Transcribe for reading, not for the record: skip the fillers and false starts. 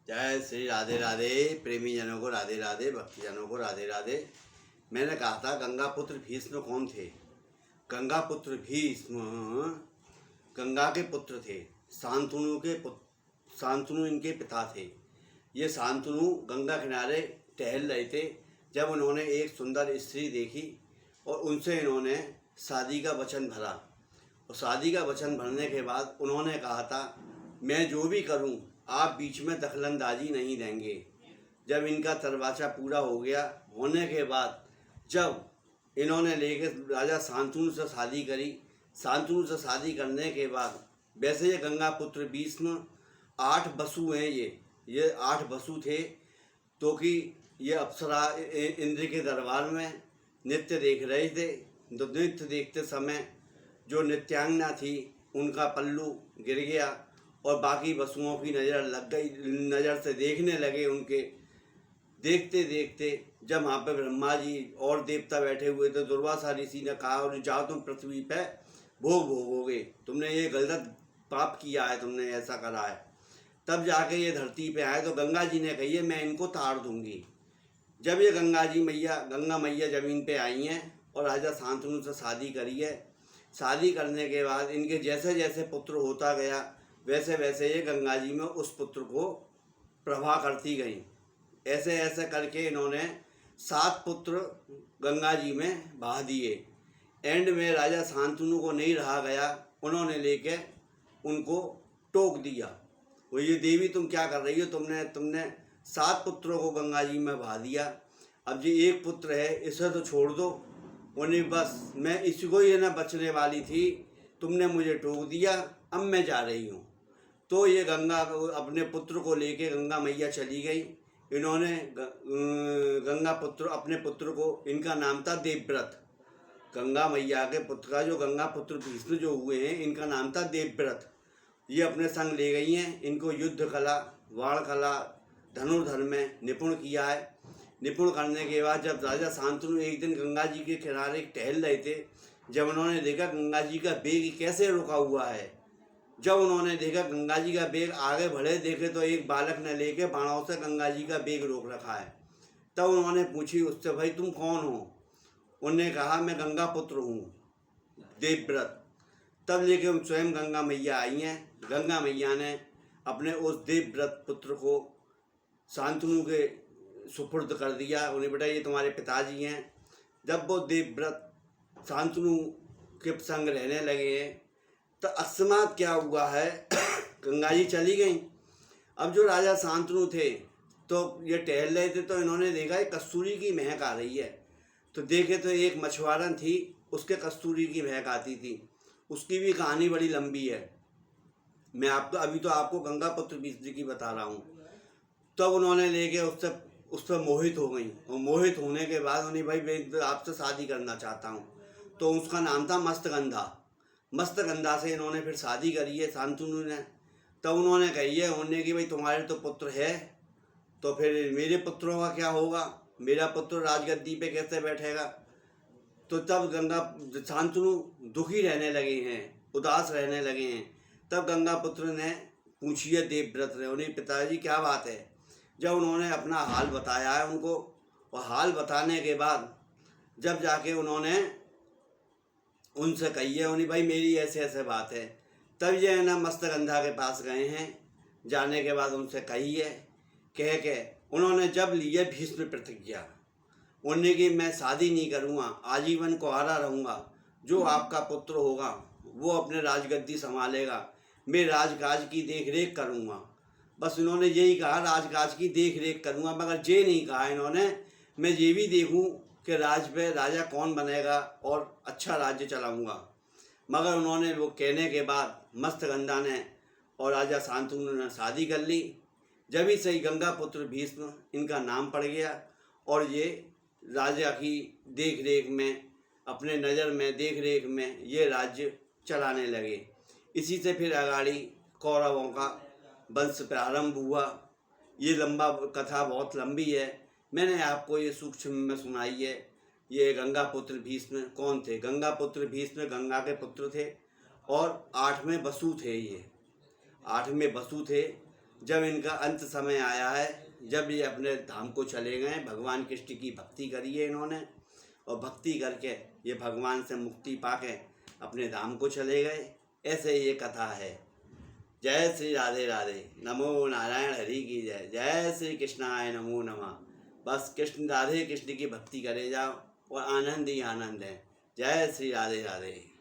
जय श्री राधे राधे। प्रेमी जनों को राधे राधे, भक्ति जनों को राधे राधे। मैंने कहा था गंगा पुत्र भीष्म कौन थे। गंगा पुत्र भीष्म गंगा के पुत्र थे। शांतनु इनके पिता थे। ये शांतनु गंगा किनारे टहल रहे थे जब उन्होंने एक सुंदर स्त्री देखी और उनसे इन्होंने शादी का वचन भरा। और शादी का वचन भरने के बाद उन्होंने कहा था मैं जो भी करूं आप बीच में दखलंदाजी नहीं देंगे। जब इनका दरवाजा पूरा हो गया होने के बाद जब इन्होंने लेके राजा शांतनु से शादी करी, शांतनु से शादी करने के बाद वैसे ये गंगा पुत्र भीष्म 8 बसु हैं। ये 8 बसु थे तो कि ये अप्सरा इंद्र के दरबार में नृत्य देख रहे थे। तो नृत्य देखते समय जो नृत्यांगना थी उनका पल्लू गिर गया और बाकी वसुओं की नज़र लग गई। नज़र से देखने लगे उनके। देखते देखते जब वहाँ पर ब्रह्मा जी और देवता बैठे हुए थे, दुर्वासा ऋषि ने कहा और जाओ तुम पृथ्वी पे भोग भोगोगे, तुमने ये गलत पाप किया है, तुमने ऐसा करा है। तब जाके ये धरती पे आए तो गंगा जी ने कही है मैं इनको ताड़ दूंगी। जब ये गंगा मैया ज़मीन पे आई हैं और राजा शांतनु से शादी करी है। शादी करने के बाद इनके जैसे जैसे पुत्र होता गया वैसे वैसे ये गंगा जी में उस पुत्र को प्रभा करती गई। ऐसे ऐसे करके इन्होंने 7 पुत्र गंगा जी में बहा दिए। एंड में राजा शांतनु को नहीं रहा गया, उन्होंने लेके उनको टोक दिया। वो ये देवी तुम क्या कर रही हो, तुमने 7 पुत्रों को गंगा जी में बहा दिया। अब जो एक पुत्र है इसे तो छोड़ दो। उन्हें बस मैं इसको ही ना बचने वाली थी, तुमने मुझे टोक दिया, अब मैं जा रही हूँ। तो ये गंगा अपने पुत्र को लेके गंगा मैया चली गई। इन्होंने अपने पुत्र को, इनका नाम था देवव्रत। गंगा मैया के पुत्र का जो गंगा पुत्र भीष्म जो हुए हैं इनका नाम था देवव्रत। ये अपने संग ले गई हैं। इनको युद्ध कला, वाण कला, धनुर्धर में निपुण किया है। निपुण करने के बाद जब राजा शांतनु एक दिन गंगा जी के किनारे टहल रहे थे, जब उन्होंने देखा गंगा जी का वेग कैसे रुका हुआ है, जब उन्होंने देखा गंगा जी का वेग आगे बढ़े देखे तो एक बालक ने लेके बाणों से गंगा जी का वेग रोक रखा है। तब उन्होंने पूछी उससे भाई तुम कौन हो। उन्होंने कहा मैं गंगा पुत्र हूँ देवव्रत। तब लेके स्वयं गंगा मैया आई हैं। गंगा मैया ने अपने उस देवव्रत पुत्र को शांतनु के सुपुर्द कर दिया। उन्हें बेटा ये तुम्हारे पिताजी हैं। जब वो देवव्रत शांतनु के संग रहने लगे हैं तो अकस्मात क्या हुआ है गंगा जी चली गई। अब जो राजा शांतनु थे तो ये टहल रहे थे तो इन्होंने देखा एक कस्तूरी की महक आ रही है। तो देखे तो एक मछुआरन थी, उसके कस्तूरी की महक आती थी। उसकी भी कहानी बड़ी लंबी है, मैं अभी तो आपको गंगा पुत्र भीष्म की बता रहा हूँ। तब उन्होंने लेके उस पर मोहित हो गई और मोहित होने के बाद उन्हें भाई मैं आपसे शादी करना चाहता हूँ। तो उसका नाम था मस्तगंधा। मस्तगंधा से इन्होंने फिर शादी करी है शांतनु ने। तब उन्होंने कही है उन्होंने कि भाई तुम्हारे तो पुत्र है तो फिर मेरे पुत्रों का क्या होगा, मेरा पुत्र राजगद्दी पे कैसे बैठेगा। तो तब शांतनु दुखी रहने लगे हैं, उदास रहने लगे हैं। तब गंगा पुत्र ने पूछी है देवव्रत ने उन्हें पिताजी क्या बात है। जब उन्होंने अपना हाल बताया है उनको, और हाल बताने के बाद जब जाके उन्होंने उनसे कही है उन्हें भाई मेरी ऐसे ऐसे बात है। तब ये है ना मस्तगंधा के पास गए हैं। जाने के बाद उनसे कही है, कह के उन्होंने जब ली है भीष्म प्रतिज्ञा, उन्हें कि मैं शादी नहीं करूँगा, आजीवन कुंवारा रहूँगा। जो आपका पुत्र होगा वो अपने राजगद्दी संभालेगा, मैं राजकाज की देख रेख करूँगा। बस इन्होंने यही कहा राजकाज की देख रेख करूँगा, मगर ये नहीं कहा इन्होंने मैं ये भी देखूँ कि राजा कौन बनेगा और अच्छा राज्य चलाऊँगा। मगर उन्होंने वो कहने के बाद मस्तगंधा ने और राजा शांतनु ने शादी कर ली। जब ही सही गंगा पुत्र भीष्म इनका नाम पड़ गया और ये राजा की देख रेख में, अपने नज़र में देख रेख में ये राज्य चलाने लगे। इसी से फिर अगाड़ी कौरवों का वंश प्रारंभ हुआ। ये लंबा कथा बहुत लंबी है, मैंने आपको ये सूक्ष्म में सुनाई है। ये गंगा पुत्र भीष्म कौन थे। गंगा पुत्र भीष्म गंगा के पुत्र थे और 8वें वसु थे। ये 8वें वसु थे जब इनका अंत समय आया है, जब ये अपने धाम को चले गए, भगवान कृष्ण की भक्ति करी है इन्होंने और भक्ति करके ये भगवान से मुक्ति पाके अपने धाम को चले गए। ऐसे ये कथा है। जय श्री राधे राधे। नमो नारायण हरि की जय। जय श्री कृष्णाय नमो नमः। बस कृष्ण राधे कृष्ण की भक्ति करे जाओ और आनंद ही आनंद है। जय श्री राधे राधे।